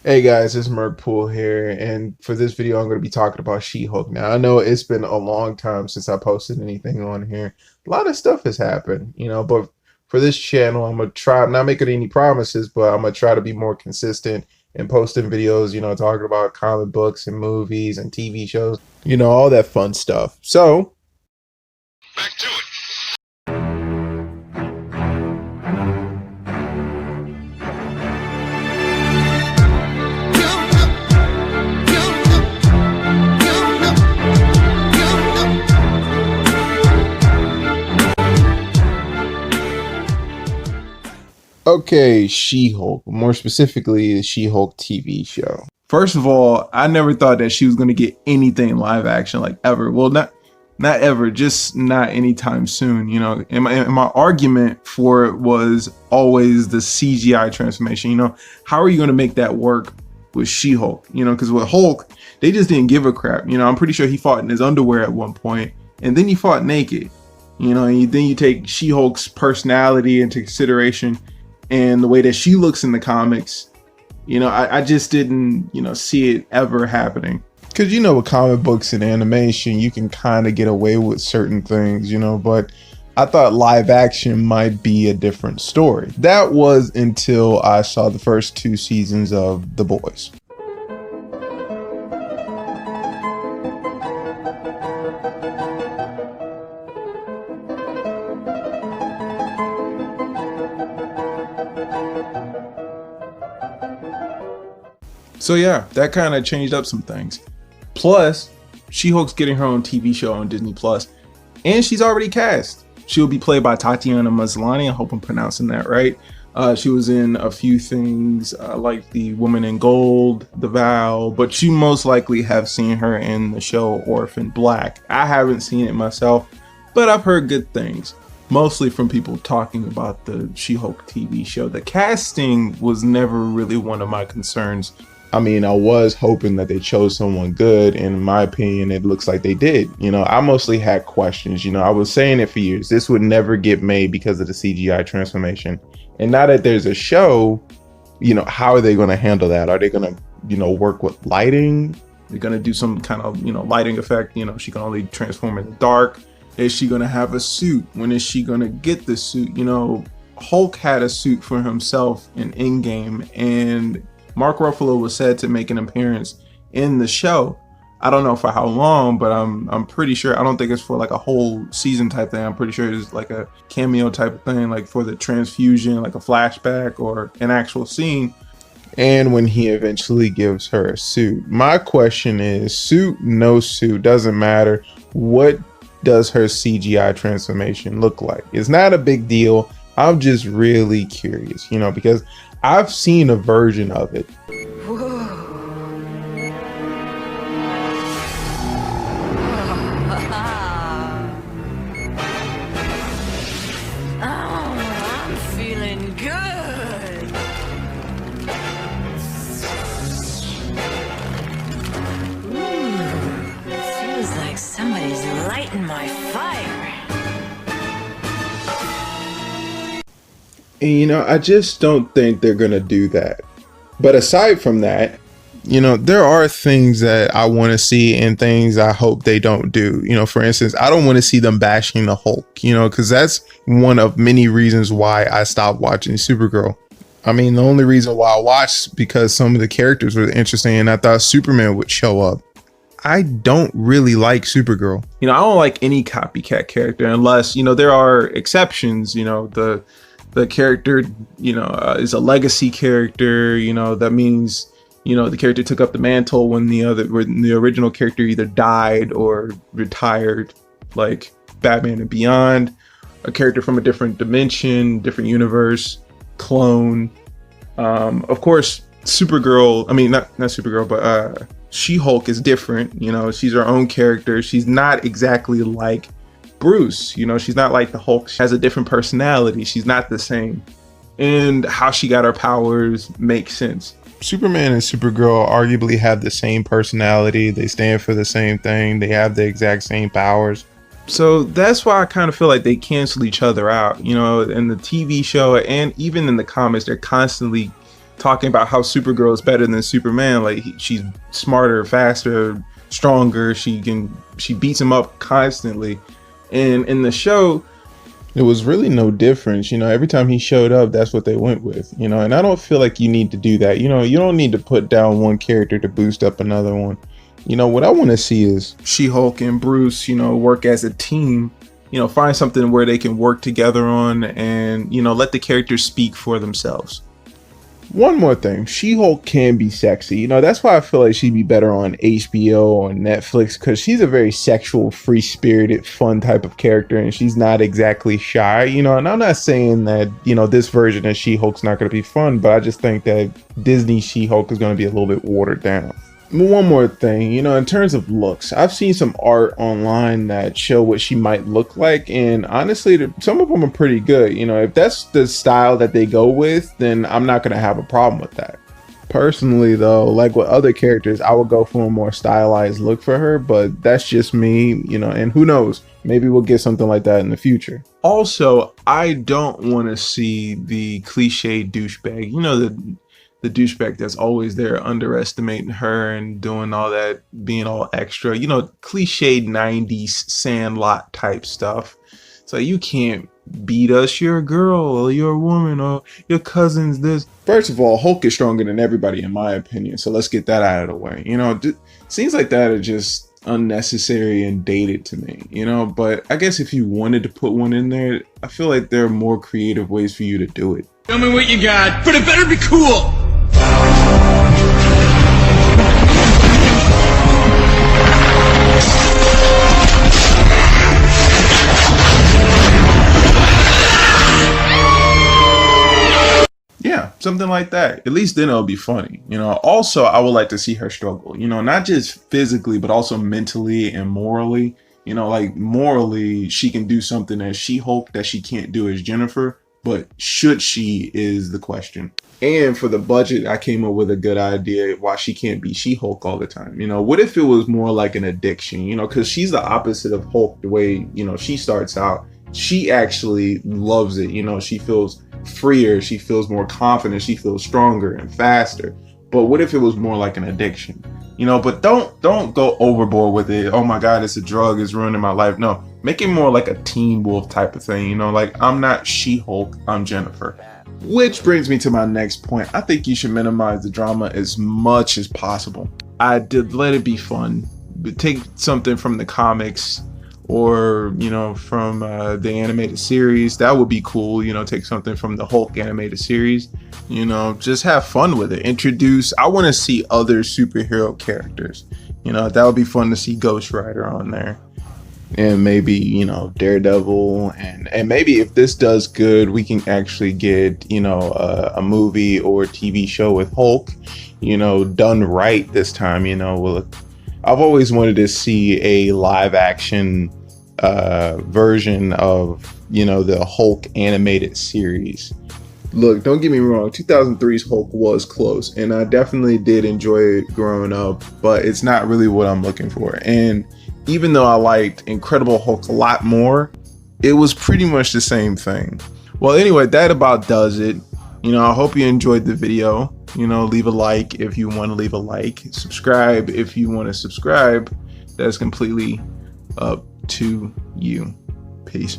Hey guys, it's Merkpool here, and for this video, I'm going to be talking about She-Hulk. Now, I know it's been a long time since I posted anything on here. A lot of stuff has happened, but for this channel, I'm going to try, I'm not making any promises, but I'm going to try to be more consistent in posting videos, talking about comic books and movies and TV shows, all that fun stuff. So, Back to it. okay, She-Hulk, more specifically, the She-Hulk TV show. First of all, I never thought that she was going to get anything live action like ever. Well, not ever, just not anytime soon. And my argument for it was always the CGI transformation. How are you going to make that work with She-Hulk? Because with Hulk, they just didn't give a crap. I'm pretty sure he fought in his underwear at one point, and then he fought naked. And then you take She-Hulk's personality into consideration and the way that she looks in the comics. I just didn't, see it ever happening. Because, with comic books and animation, you can kind of get away with certain things, but I thought live action might be a different story. That was until I saw the first 2 seasons of The Boys. So yeah, that kind of changed up some things. Plus, She-Hulk's getting her own TV show on Disney Plus, and she's already cast. She'll be played by Tatiana Maslany. I hope I'm pronouncing that right. She was in a few things like The Woman in Gold, The Vow, but you most likely have seen her in the show Orphan Black. I haven't seen it myself, but I've heard good things, mostly from people talking about the She-Hulk TV show. The casting was never really one of my concerns. I mean, I was hoping that they chose someone good. And in my opinion, it looks like they did. I mostly had questions. I was saying it for years. This would never get made because of the CGI transformation. And now that there's a show, how are they going to handle that? Are they going to, work with lighting? They're going to do some kind of, lighting effect. She can only transform in the dark. Is she going to have a suit? When is she going to get the suit? Hulk had a suit for himself in Endgame, and Mark Ruffalo was said to make an appearance in the show. I don't know for how long, but I'm pretty sure. I don't think it's for like a whole season type thing. I'm pretty sure it's like a cameo type of thing, like for the transfusion, like a flashback or an actual scene. And when he eventually gives her a suit, my question is, suit, no suit, doesn't matter. What does her CGI transformation look like? It's not a big deal. I'm just really curious, because I've seen a version of it. I'm feeling good. Feels like somebody's lighting my fire. And I just don't think they're gonna do that. But aside from that, there are things that I want to see and things I hope they don't do. For instance, I don't want to see them bashing the Hulk, because that's one of many reasons why I stopped watching Supergirl. I mean, the only reason why I watched because some of the characters were interesting and I thought Superman would show up. I don't really like Supergirl. I don't like any copycat character unless, there are exceptions. The character, is a legacy character. That means, the character took up the mantle when the original character either died or retired, like Batman and Beyond. A character from a different dimension, different universe, clone. Of course, Supergirl. I mean, not Supergirl, but She-Hulk is different. She's her own character. She's not exactly like Bruce. She's not like the Hulk. She has a different personality. She's not the same. And how she got her powers makes sense. Superman and Supergirl arguably have the same personality. They stand for the same thing. They have the exact same powers. So that's why I kind of feel like they cancel each other out. In the TV show and even in the comics, they're constantly talking about how Supergirl is better than Superman. Like she's smarter, faster, stronger. She beats him up constantly. And in the show, it was really no difference. You know, every time he showed up, that's what they went with. You know, and I don't feel like you need to do that. You know, you don't need to put down one character to boost up another one. You know, what I want to see is She-Hulk and Bruce, you know, work as a team. You know, find something where they can work together on and, you know, let the characters speak for themselves. One more thing, She-Hulk can be sexy. You know, that's why I feel like she'd be better on HBO or Netflix, because she's a very sexual, free-spirited, fun type of character, and she's not exactly shy. You know, and I'm not saying that, you know, this version of She-Hulk's not going to be fun, but I just think that Disney She-Hulk is going to be a little bit watered down. One more thing, you know, in terms of looks, I've seen some art online that show what she might look like, and honestly, some of them are pretty good. You know, if that's the style that they go with, then I'm not going to have a problem with that. Personally, though, like with other characters, I would go for a more stylized look for her, but that's just me, you know, and who knows, maybe we'll get something like that in the future. Also, I don't want to see the cliche douchebag, you know, the douchebag that's always there underestimating her and doing all that, being all extra, you know, cliched 90s Sandlot type stuff. So you can't beat us, you're a girl or you're a woman or your cousin's this. First of all, Hulk is stronger than everybody in my opinion, so let's get that out of the way. You know, scenes like that are just unnecessary and dated to me, you know, but I guess if you wanted to put one in there, I feel like there are more creative ways for you to do it. Tell me what you got, but it better be cool! Yeah, something like that. At least then it'll be funny. You know, also I would like to see her struggle, you know, not just physically, but also mentally and morally. You know, like morally, she can do something as She-Hulk that she can't do as Jennifer, but should she is the question. And for the budget, I came up with a good idea why she can't be She-Hulk all the time. You know, what if it was more like an addiction, you know, because she's the opposite of Hulk the way, you know, she starts out. She actually loves it. You know, she feels freer, she feels more confident, she feels stronger and faster. But what if it was more like an addiction? You know, but don't go overboard with it. Oh my God, it's a drug, it's ruining my life. No, make it more like a Teen Wolf type of thing. You know, like I'm not She-Hulk, I'm Jennifer. Which brings me to my next point. I think you should minimize the drama as much as possible. I did let it be fun. But take something from the comics or, you know, from the animated series. That would be cool. You know, take something from the Hulk animated series. You know, just have fun with it. I want to see other superhero characters. You know, that would be fun to see Ghost Rider on there. And maybe, you know, Daredevil. And maybe if this does good, we can actually get, you know, a movie or TV show with Hulk, you know, done right this time. You know, I've always wanted to see a live action version of, you know, the Hulk animated series. Look, don't get me wrong, 2003's Hulk was close, and I definitely did enjoy it growing up, but it's not really what I'm looking for. And even though I liked Incredible Hulk a lot more, it was pretty much the same thing. Well, anyway, that about does it. You know, I hope you enjoyed the video. You know, leave a like if you want to leave a like. Subscribe if you want to subscribe. That's completely up to you. Peace.